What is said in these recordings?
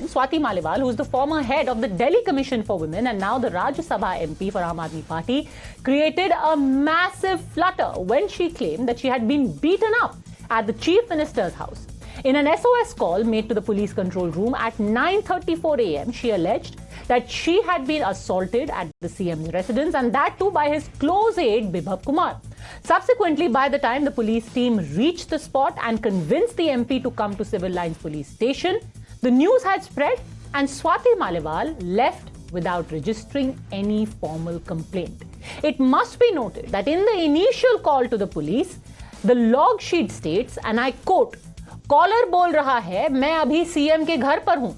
Swati Maliwal, who is the former head of the Delhi Commission for Women and now the Rajya Sabha MP for Aam Aadmi Party, created a massive flutter when she claimed that she had been beaten up at the Chief Minister's house. In an SOS call made to the police control room at 9:34 a.m., she alleged that she had been assaulted at the CM's residence, and that too by his close aide Bibhav Kumar. Subsequently, by the time the police team reached the spot and convinced the MP to come to Civil Lines Police Station, the news had spread and Swati Maliwal left without registering any formal complaint. It must be noted that in the initial call to the police, the log sheet states, and I quote, caller बोल रहा है मैं अभी CM के घर पर हूं.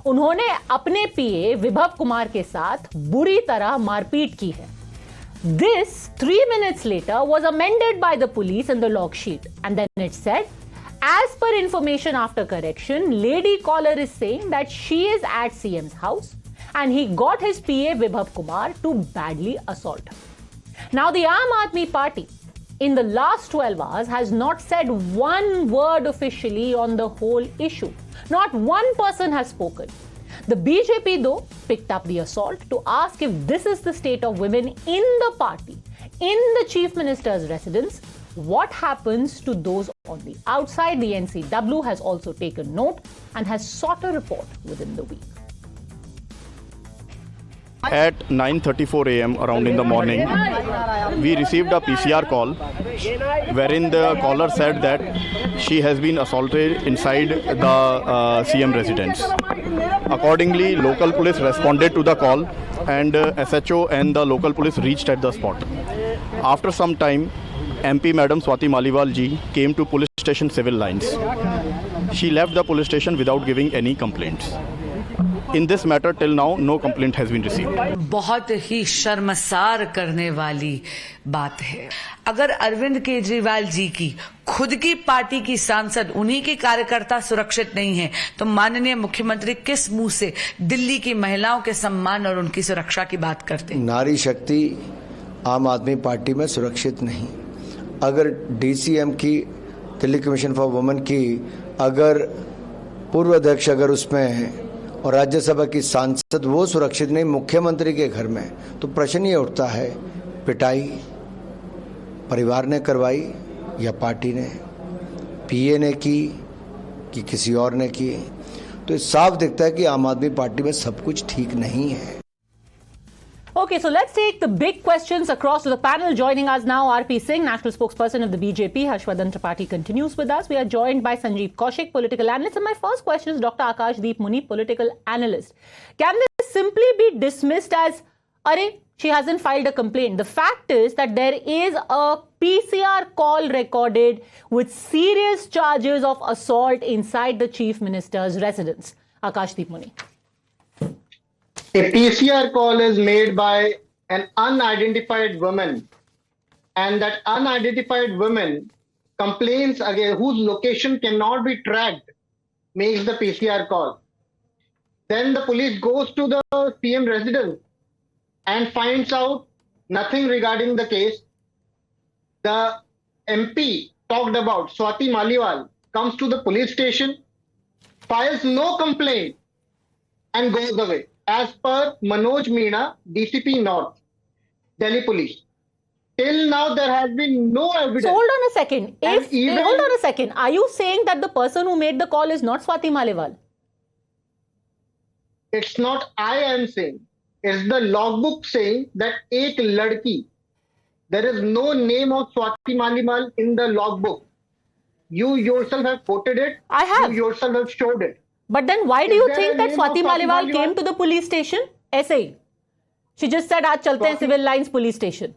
उन्होंने अपने पीए विभव कुमार के साथ बुरी तरह मारपीट की है. This 3 minutes later was amended by the police in the log sheet, and then it said, as per information after correction, lady caller is saying that she is at CM's house and he got his PA Vibhav Kumar to badly assault her. Now the Aam Aadmi Party in the last 12 hours has not said one word officially on the whole issue. Not one person has spoken. The BJP, though, picked up the assault to ask if this is the state of women in the party, in the Chief Minister's residence. What happens to those on the outside? The NCW has also taken note and has sought a report within the week. At 9:34 a.m. around in the morning, we received a PCR call wherein the caller said that she has been assaulted inside the CM residence. Accordingly, local police responded to the call and SHO and the local police reached at the spot. After some time, MP Madam Swati Maliwal ji came to police station Civil Lines. She left the police station without giving any complaints. In this matter, till now, no complaint has been received. बहुत ही शर्मसार करने वाली बात है. अगर अरविंद केजरीवाल जी की खुद की पार्टी की सांसद, उन्हीं के कार्यकर्ता सुरक्षित नहीं है, तो माननीय मुख्यमंत्री किस मुंह से दिल्ली की महिलाओं के सम्मान और उनकी सुरक्षा की बात करते हैं? नारी शक्ति आम आदमी पार्टी में सुरक्षित नहीं. अगर डीसीएम की, दिल्ली कमीशन फॉर वुमेन की, अगर पूर्व अध्यक्ष अगर उसमें और राज्यसभा की सांसद वो सुरक्षित नहीं मुख्यमंत्री के घर में, तो प्रश्न ये उठता है, पिटाई परिवार ने करवाई या पार्टी ने, पीए ने की कि किसी और ने की? तो साफ दिखता है कि आम आदमी पार्टी में सब कुछ ठीक नहीं है. Okay, so let's take the big questions across to the panel. Joining us now, RP Singh, national spokesperson of the BJP. Harshvardhan Tripathi continues with us. We are joined by Sanjeev Kaushik, political analyst. And my first question is Dr. Akash Deep Muni, political analyst. Can this simply be dismissed as, Arey, she hasn't filed a complaint? The fact is that there is a PCR call recorded with serious charges of assault inside the Chief Minister's residence. Akash Deep Muni. A PCR call is made by an unidentified woman, and that unidentified woman complains again, whose location cannot be tracked, makes the PCR call. Then the police goes to the CM residence and finds out nothing regarding the case. The MP talked about, Swati Maliwal, comes to the police station, files no complaint and goes away. As per Manoj Meena, DCP North, Delhi Police. Till now, there has been no evidence. So hold on a second. Hold on a second. Are you saying that the person who made the call is not Swati Maliwal? It's not I am saying. It's the logbook saying that ek ladki. There is no name of Swati Maliwal in the logbook. You yourself have quoted it. I have. You yourself have showed it. But then why do you think that Swati Maliwal came to the police station? ऐसे ही. She just said आज चलते हैं Civil Lines Police Station.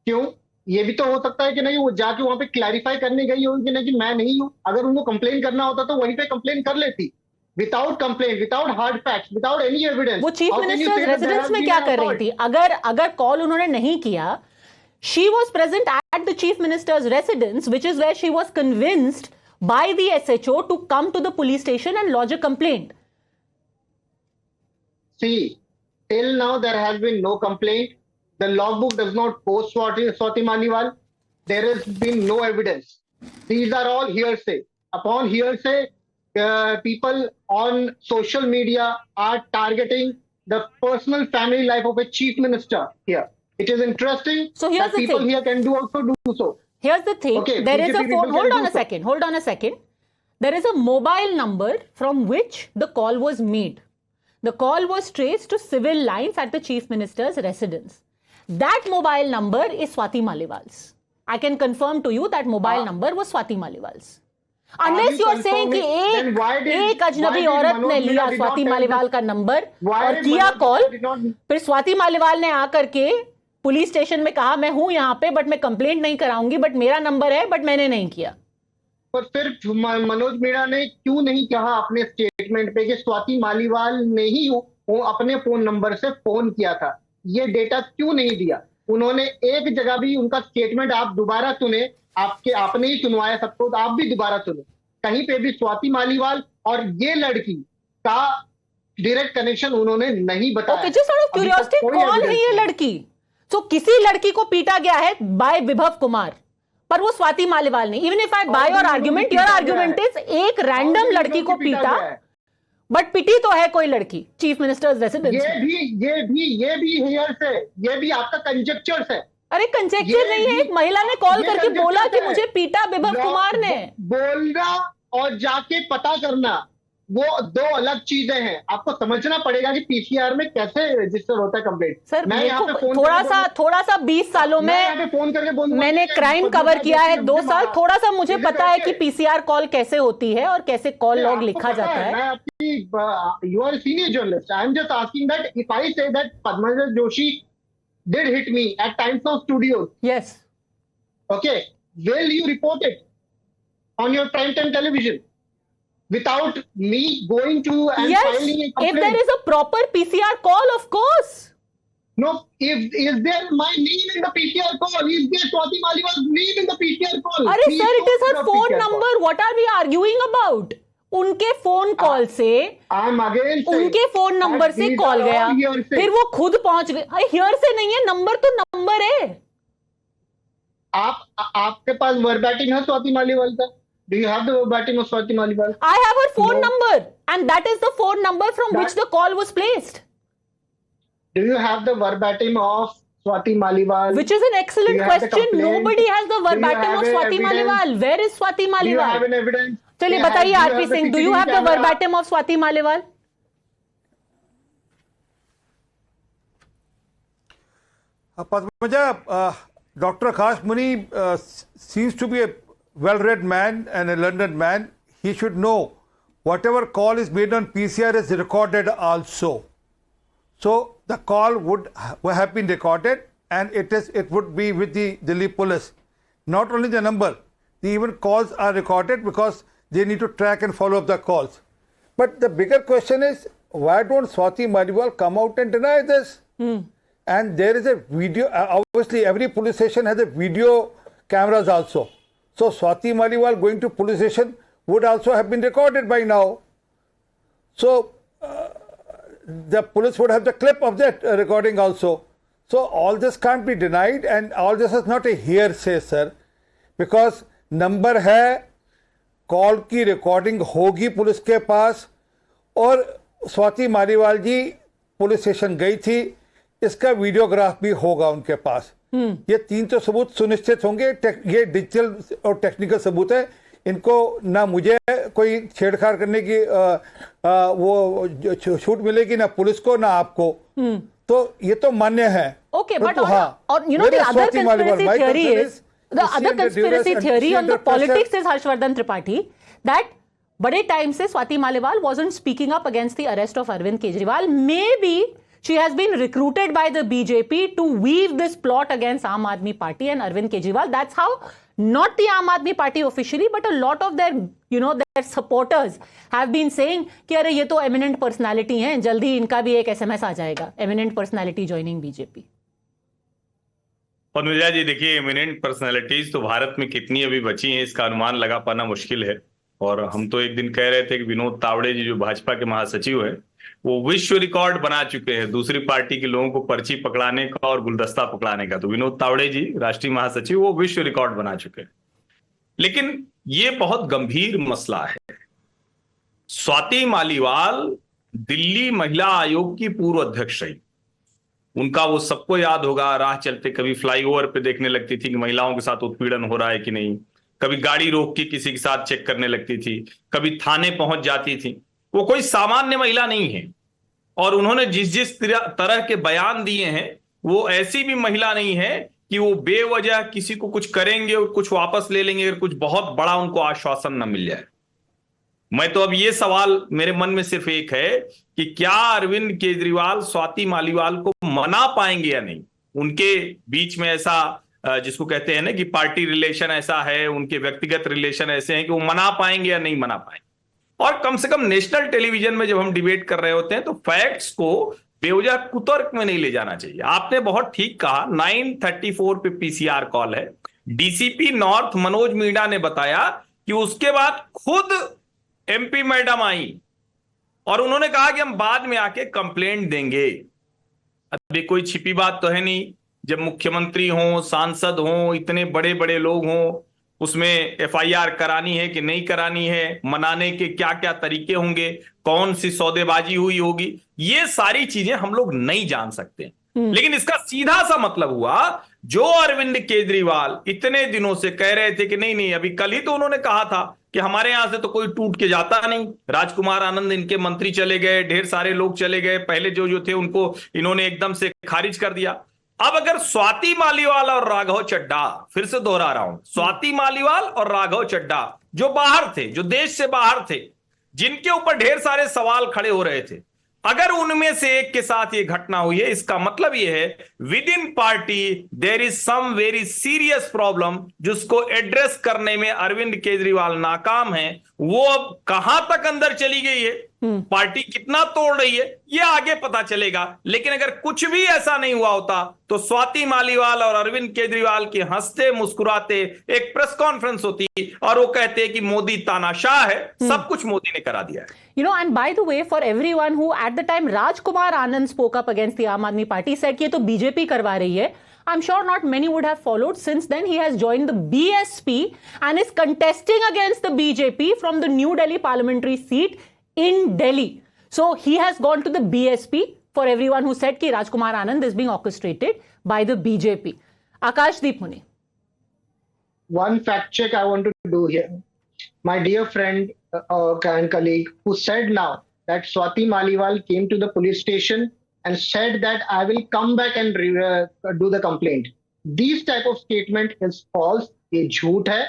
क्यों? ये भी तो हो सकता है कि नहीं वो जाके वहां पे क्लैरिफाई करने गई होगी कि नहीं कि मैं नहीं हूं. अगर उनको कंप्लेन करना होता तो वहीं पे कंप्लेन कर लेती. Without complaint, without hard facts, without any evidence. वो चीफ मिनिस्टर्स रेजिडेंस में क्या कर रही थी? अगर कॉल उन्होंने नहीं किया, she was present at the chief minister's residence, which is where she was convinced by the SHO to come to the police station and lodge a complaint. See, till now there has been no complaint. The logbook does not post Swati Maliwal. There has been no evidence. These are all hearsay. Upon hearsay, people on social media are targeting the personal family life of a chief minister here. It is interesting So here's that the people thing. here can do so. Here's the thing. Okay, There is BJP a people phone. can Hold do on a so. second. Hold on a second. There is a mobile number from which the call was made. The call was traced to civil lines at the chief minister's residence. That mobile number is Swati Maliwal's. I can confirm to you that mobile number was Swati Maliwal's. Unless you are saying कि एक अजनबी औरत ने लिया स्वाति मालीवाल का number और किया call, फिर स्वाति मालीवाल ने आकर के पुलिस स्टेशन में कहा मैं हूं यहाँ पे बट मैं कंप्लेंट नहीं कराऊंगी, बट मेरा नंबर है बट मैंने नहीं किया. पर फिर मनोज मीणा ने क्यों नहीं कहा अपने स्टेटमेंट पे कि स्वाति मालीवाल ने ही वो अपने फोन नंबर से फोन किया था? ये डेटा क्यों नहीं दिया? उन्होंने एक जगह भी उनका स्टेटमेंट आप दोबारा सुने, आपने ही सुनवाया सबको, तो आप भी दोबारा सुने, कहीं पे भी स्वाति मालीवाल और ये लड़की का डायरेक्ट कनेक्शन उन्होंने नहीं बताया. Okay, just out of curiosity, कौन है ये लड़की? तो किसी लड़की को पीटा गया है बाय विभव कुमार, पर वो स्वाति मालीवाल नहीं. Even if I by your argument, your argument is एक रैंडम लड़की को पीटा, बट पिटी तो है कोई लड़की चीफ मिनिस्टर्स रेसिडेंस. ये भी हेयर से, ये भी आपका कंजेक्चर्स है. अरे कंजेक्चर नहीं है, एक महिला ने कॉल करके बोला कि मुझे पीटा विभव कुमार ने. बोलना और जाके पता करना वो दो अलग चीजें हैं. आपको समझना पड़ेगा कि पीसीआर में कैसे रजिस्टर होता है कंप्लेंट. सर मैं यहाँ पे फोन थोड़ा सा 20 सालों में फोन करके बोलूंगा, मैंने क्राइम कवर किया है 2 साल, थोड़ा सा मुझे पता है कि पीसीआर कॉल कैसे होती है और कैसे कॉल लॉग लिखा जाता है. मैं आपकी you are senior journalist, I am just asking that if I say that Padmaja Joshi did hit me at Times Now Studios. Yes. Okay. Will you report it on your primetime television without me going to and Yes. filing a complaint? If there is a proper PCR call, of course. No. Is there my name in the PCR call? Is there Swati Maliwal's name in the PCR call? अरे Please sir, it is go her to the phone PCR number. call. What are we arguing about? उनके phone call से, I'm again saying उनके phone number that से these call are गया, all hearsay. फिर वो खुद पहुंच गए. अरे हियर से नहीं है, नंबर तो नंबर है. आपके पास वर्बैटिम है स्वाति मालीवाल का? Do you have the verbatim of Swati Maliwal? I have her phone No. number, and that is the phone number from which the call was placed. Do you have the verbatim of Swati Maliwal? Which is an excellent Do you have the question. complaint? Nobody has the Do you verbatim have of a Swati evidence? Maliwal. Where is Swati Do you have Maliwal? an evidence? चलिए बताइए RP Singh, do you have the verbatim of Swati Maliwal? Padmaja, Dr. Akash Muni seems to be a well-read man and a learned man. He should know whatever call is made on PCR is recorded also. So the call would have been recorded, and it would be with the Delhi police. Not only the number, even calls are recorded because they need to track and follow up the calls. But the bigger question is, why don't Swati Maliwal come out and deny this? And there is a video, obviously every police station has a video cameras also. So Swati Maliwal going to police station would also have been recorded by now. So the police would have the clip of that recording also. So all this can't be denied, and all this is not a hearsay, sir, because number है, call की recording होगी police के पास, और स्वाति मालीवाल जी police station गई थी, इसका videograph भी होगा उनके पास. ये 3 तो सबूत सुनिश्चित होंगे. ये डिजिटल और टेक्निकल सबूत है, इनको ना मुझे कोई छेड़छाड़ करने की वो छूट मिलेगी, ना पुलिस को ना आपको. तो ये तो मान्य है. Okay, but or you know the other conspiracy theory is, the other conspiracy theory on the politics is Harshvardhan Tripathi, that बड़े टाइम से Swati Maliwal wasn't speaking up against the arrest of Arvind Kejriwal. Maybe she has been recruited by the BJP to weave this plot against Aam Aadmi Party and Arvind Kejriwal. That's how not the Aam Aadmi Party officially, but a lot of their, you know, their supporters have been saying कि अरे ये तो eminent personality हैं, जल्दी इनका भी एक SMS आ जाएगा, eminent personality joining BJP. Padmaja जी, देखिए, एमिनेंट पर्सनालिटीज तो भारत में कितनी अभी बची हैं इसका अनुमान लगा पाना मुश्किल है. और हम तो एक दिन कह रहे थे कि विनोद तावड़े जी जो भाजपा के महासचिव हैं, वो विश्व रिकॉर्ड बना चुके हैं दूसरी पार्टी के लोगों को पर्ची पकड़ाने का और गुलदस्ता पकड़ाने का. तो विनोद तावड़े जी राष्ट्रीय महासचिव, वो विश्व रिकॉर्ड बना चुके हैं. लेकिन ये बहुत गंभीर मसला है. स्वाति मालीवाल दिल्ली महिला आयोग की पूर्व अध्यक्ष रही। उनका वो सबको याद होगा, राह चलते कभी फ्लाईओवर पे देखने लगती थी कि महिलाओं के साथ उत्पीड़न हो रहा है कि नहीं, कभी गाड़ी रोक के किसी के साथ चेक करने लगती थी, कभी थाने पहुंच जाती थी। वो कोई सामान्य महिला नहीं है, और उन्होंने जिस जिस तरह के बयान दिए हैं वो ऐसी भी महिला नहीं है कि वो बेवजह किसी को कुछ करेंगे और कुछ वापस ले लेंगे अगर कुछ बहुत बड़ा उनको आश्वासन न मिल जाए। मैं तो अब ये सवाल मेरे मन में सिर्फ एक है कि क्या अरविंद केजरीवाल स्वाति मालीवाल को मना पाएंगे या नहीं। उनके बीच में ऐसा जिसको कहते हैं ना कि पार्टी रिलेशन ऐसा है, उनके व्यक्तिगत रिलेशन ऐसे हैं कि वो मना पाएंगे या नहीं मना पाएंगे। और कम से कम नेशनल टेलीविजन में जब हम डिबेट कर रहे होते हैं तो फैक्ट्स को बेवजह कुतर्क में नहीं ले जाना चाहिए। आपने बहुत ठीक कहा, 9:34 पे पीसीआर कॉल है। डीसीपी नॉर्थ मनोज मीणा ने बताया कि उसके बाद खुद एमपी मैडम आई और उन्होंने कहा कि हम बाद में आके कंप्लेंट देंगे। अब ये कोई छिपी बात तो है नहीं, जब मुख्यमंत्री हों, सांसद हों, इतने बड़े बड़े लोग हों, उसमें एफआईआर करानी है कि नहीं करानी है, मनाने के क्या क्या तरीके होंगे, कौन सी सौदेबाजी हुई होगी, ये सारी चीजें हम लोग नहीं जान सकते। लेकिन इसका सीधा सा मतलब हुआ, जो अरविंद केजरीवाल इतने दिनों से कह रहे थे कि नहीं, अभी कल ही तो उन्होंने कहा था कि हमारे यहां से तो कोई टूट के जाता नहीं, राजकुमार आनंद इनके मंत्री चले गए, ढेर सारे लोग चले गए, पहले जो थे उनको इन्होंने एकदम से खारिज कर दिया। अब अगर स्वाति मालीवाल और राघव चड्ढा, फिर से दोहरा रहा हूं, स्वाति मालीवाल और राघव चड्ढा जो बाहर थे, जो देश से बाहर थे, जिनके ऊपर ढेर सारे सवाल खड़े हो रहे थे, अगर उनमें से एक के साथ ये घटना हुई है, इसका मतलब ये है within party there is some very serious problem, जिसको एड्रेस करने में अरविंद केजरीवाल नाकाम है। वो अब कहां तक अंदर चली गई है, पार्टी कितना तोड़ रही है, ये आगे पता चलेगा। लेकिन अगर कुछ भी ऐसा नहीं हुआ होता तो स्वाति मालीवाल और अरविंद केजरीवाल की हंसते मुस्कुराते एक प्रेस कॉन्फ्रेंस होती और वो कहते कि मोदी तानाशाह है, सब कुछ मोदी ने करा दिया है। You know, and by the way, for everyone who at the time Rajkumar Anand spoke up against the Aam Aadmi Party, said कि ये तो बीजेपी करवा रही है, I'm sure not many would have followed. Since then, he has joined the BSP and is contesting against the BJP from the New Delhi parliamentary seat in Delhi. So he has gone to the BSP, for everyone who said कि Rajkumar Anand is being orchestrated by the BJP. Akashdeep Muni. One fact check I want to do here. My dear friend and colleague who said now that Swati Maliwal came to the police station and said that I will come back and do the complaint. These type of statement is false. ये झूठ है।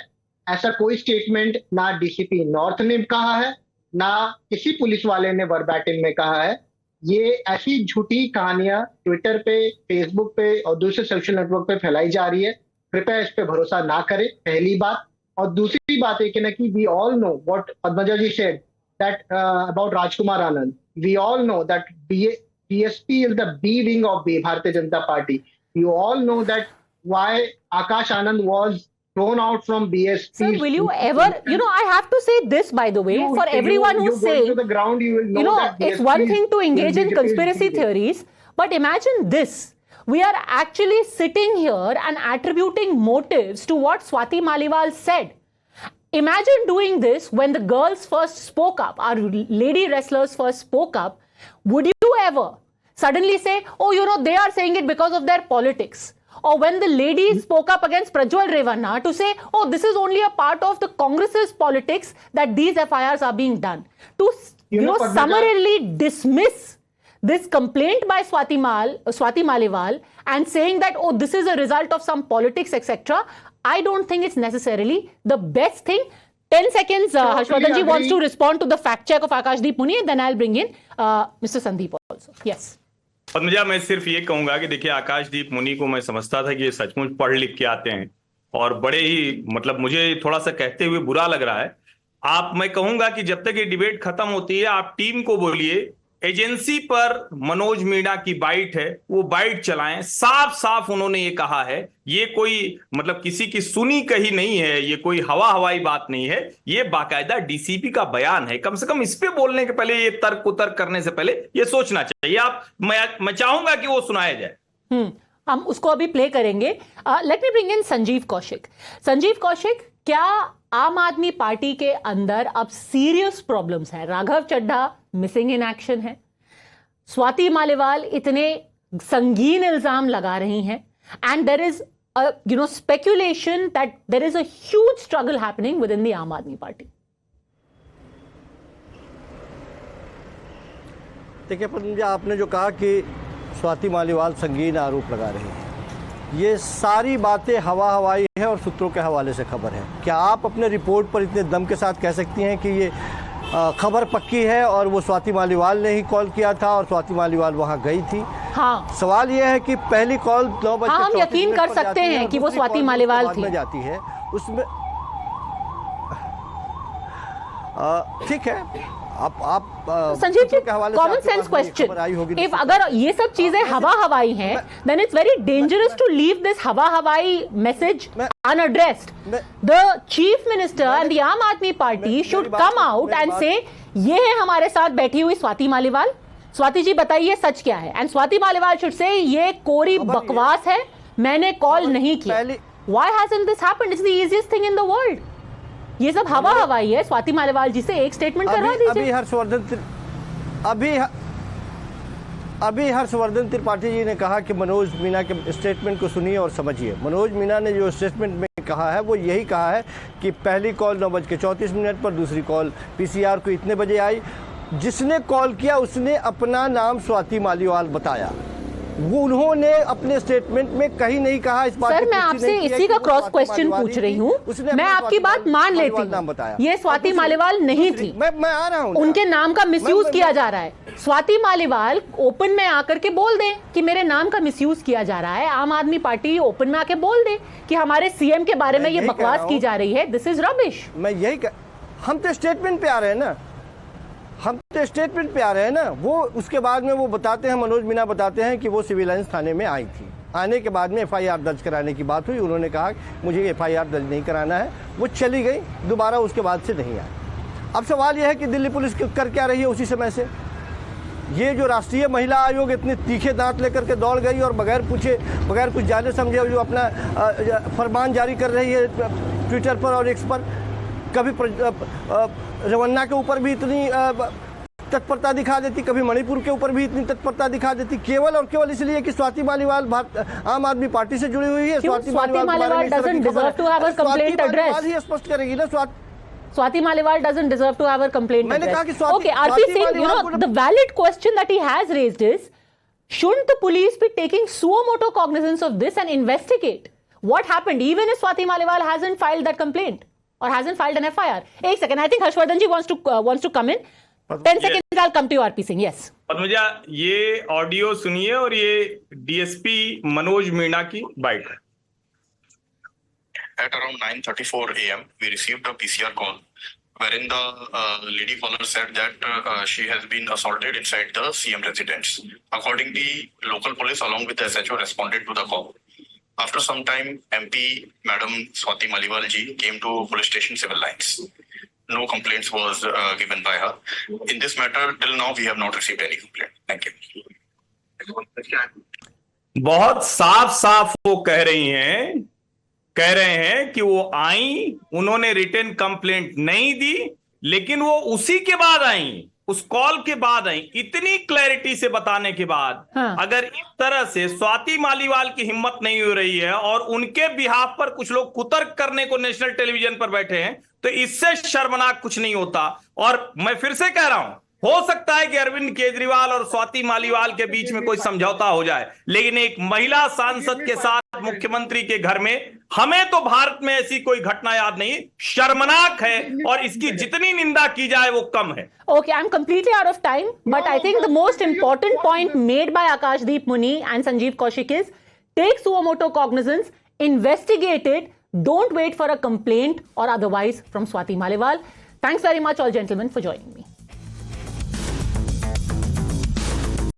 ऐसा कोई statement ना DCP north ने कहा है, ना किसी पुलिस वाले ने वर्बैटिम में कहा है। ये ऐसी झूठी कहानियां ट्विटर पे, फेसबुक पे और दूसरे सोशल नेटवर्क पे फैलाई जा रही है। कृपया इस पे भरोसा ना करें, पहली बात। और दूसरी बात है कि ना कि we all know what Padmaja ji said that about Rajkumar Anand. We all know that BSP is the B wing of Bharatiya Janata Party. You all know that why Akash Anand was thrown out from BSP. Sir, will you ever, you know, I have to say this, by the way, for everyone who say, to the ground, you will know that it's one thing to engage in conspiracy theories, but imagine this. We are actually sitting here and attributing motives to what Swati Maliwal said. Imagine doing this when the girls first spoke up, our lady wrestlers first spoke up. Would you ever suddenly say, oh, you know, they are saying it because of their politics? Or when the ladies spoke up against Prajwal Revanna to say, oh, this is only a part of the Congress's politics that these FIRs are being done. To, summarily dismiss this complaint by Swati Maliwal and saying that, oh, this is a result of some politics, etc. I don't think it's necessarily the best thing. 10 seconds, Harshvardhan ji wants to respond to the fact check of Akashdeep Muni, then I'll bring in Mr. Sandeep also. Yes. Padmaja, मैं सिर्फ ये कहूंगा कि देखिए, आकाशदीप मुनि को मैं समझता था कि ये सचमुच पढ़ लिख के आते हैं और बड़े ही, मतलब मुझे थोड़ा सा कहते हुए बुरा लग रहा है। मैं कहूंगा कि जब तक ये डिबेट खत्म होती है, आप टीम को बोलिए एजेंसी पर मनोज मीणा की बाइट है, वो बाइट चलाएं। साफ साफ उन्होंने ये कहा है, ये कोई मतलब किसी की सुनी कही नहीं है, ये कोई हवाई बात नहीं है, ये बाकायदा डीसीपी का बयान है। कम से कम इस पे बोलने के पहले, ये तर्क उतर्क करने से पहले ये सोचना चाहिए। मैं चाहूंगा कि वो सुनाया जाए। हम उसको अभी प्ले करेंगे। Let me bring in Sanjeev Kaushik. Sanjeev Kaushik, क्या आम आदमी पार्टी के अंदर अब सीरियस प्रॉब्लम्स हैं? Raghav Chadha missing in action है, स्वाति मालीवाल इतने संगीन इल्जाम लगा रही हैं, and there is speculation that there is a huge struggle happening within the Aam Aadmi Party. देखिए पंजा, आपने जो कहा कि स्वाति मालीवाल संगीन आरोप लगा रही है, ये सारी बातें हवाई है और सूत्रों के हवाले से खबर है। क्या आप अपने रिपोर्ट पर इतने दम के साथ कह सकती हैं कि ये खबर पक्की है और वो स्वाति मालीवाल ने ही कॉल किया था और स्वाति मालीवाल वहां गई थी? हाँ, सवाल ये है कि पहली कॉल 9 बजे हम यकीन कर सकते हैं कि वो स्वाति मालीवाल थी, जाती है उसमें। ठीक है, आप Sanjeev ji, common sense question, if अगर ये सब चीजें हवाई हैं, then it's very dangerous to leave this हवाई message unaddressed. The chief minister and the Aam Aadmi Party should come out and say, ये है हमारे साथ बैठी हुई स्वाति मालीवाल, स्वाति जी बताइए सच क्या है, and Swati Maliwal should say ये कोरी बकवास है, मैंने कॉल नहीं किया। Why hasn't this happened? It's the easiest thing in the world. ये सब हवाई है। स्वाति मालीवाल जी से एक स्टेटमेंट करवा दीजिए। अभी हर्षवर्धन त्रिपाठी जी ने कहा कि मनोज मीना के स्टेटमेंट को सुनिए और समझिए। मनोज मीना ने जो स्टेटमेंट में कहा है वो यही कहा है कि पहली कॉल 9:34 पर, दूसरी कॉल पीसीआर को इतने बजे आई। जिसने कॉल किया उसने अपना नाम स्वाति मालीवाल बताया, वो उन्होंने अपने स्टेटमेंट में कहीं नहीं कहा इस बात। सर, मैं आपसे इसी का क्रॉस क्वेश्चन पूछ रही हूँ, मैं आपकी बात मान लेती हूँ, ये स्वाति मालीवाल नहीं थी, मैं आ रहा हूँ, उनके नाम का मिसयूज किया जा रहा है। स्वाति मालीवाल ओपन में आकर के बोल दे कि मेरे नाम का मिसयूज किया जा रहा है, आम आदमी पार्टी ओपन में आके बोल दे कि हमारे सीएम के बारे में ये बकवास की जा रही है, दिस इज रबिश। मैं यही हम तो स्टेटमेंट पे आ रहे हैं ना, वो उसके बाद में वो बताते हैं, मनोज मीना बताते हैं कि वो सिविल लाइंस थाने में आई थी। आने के बाद में एफआईआर दर्ज कराने की बात हुई, उन्होंने कहा मुझे एफआईआर दर्ज नहीं कराना है, वो चली गई, दोबारा उसके बाद से नहीं आई। अब सवाल यह है कि दिल्ली पुलिस कर क्या रही है उसी समय से? ये जो राष्ट्रीय महिला आयोग इतने तीखे दांत लेकर के दौड़ गई और बगैर पूछे, बगैर कुछ जाने समझे जो अपना फरमान जारी कर रही है ट्विटर पर और एक्स पर। कभी रवन्ना के ऊपर भी इतनी तत्परता दिखा देती, कभी मणिपुर के ऊपर भी इतनी तत्परता दिखा देती, केवल और केवल इसलिए कि स्वाति मालीवाल आम आदमी पार्टी से जुड़ी हुई है। Swati Maliwal doesn't deserve to have her complaint addressed. ही स्पष्ट करेगी ना Swati Maliwal doesn't deserve to have her complaint addressed. Okay, RP Singh, the valid question that he has raised is, shouldn't the police be taking suo motu cognizance of this and investigate what happened, even if Swati Maliwal hasn't filed that complaint or hasn't filed an FIR? एक second, I think Harshvardhan ji wants to come in. 10 seconds, I'll come to you, RP Singh. Yes. Padmaja, ये audio सुनिए और ये DSP Manoj Meena की bite है। At around 9:34 a.m., we received a PCR call wherein the lady caller said that she has been assaulted inside the CM residence. Accordingly, local police along with the SHO responded to the call. After some time, MP Madam Swati Maliwal ji came to police station civil lines. No complaints was given by her. In this matter, till now, we have not received any complaint. Thank you. बहुत साफ वो कह रहे हैं कि वो आई, उन्होंने written complaint नहीं दी, लेकिन वो उसी के बाद आई, उस कॉल के बाद आई। इतनी क्लैरिटी से बताने के बाद अगर इस तरह से स्वाति मालीवाल की हिम्मत नहीं हो रही है और उनके बिहाफ पर कुछ लोग कुतर्क करने को नेशनल टेलीविजन पर बैठे हैं, तो इससे शर्मनाक कुछ नहीं होता। और मैं फिर से कह रहा हूं, हो सकता है कि अरविंद केजरीवाल और स्वाति मालीवाल के बीच में कोई समझौता हो जाए, लेकिन एक महिला सांसद के साथ मुख्यमंत्री के घर में, हमें तो भारत में ऐसी कोई घटना याद नहीं। शर्मनाक है और इसकी जितनी निंदा की जाए वो कम है। Okay, I'm completely out of time, but I think the most important point made by Akashdeep Muni and Sanjeev Kaushik is, take suo motu cognizance, investigate it, don't wait for a complaint or otherwise from Swati Maliwal. Thanks very much all gentlemen for joining me.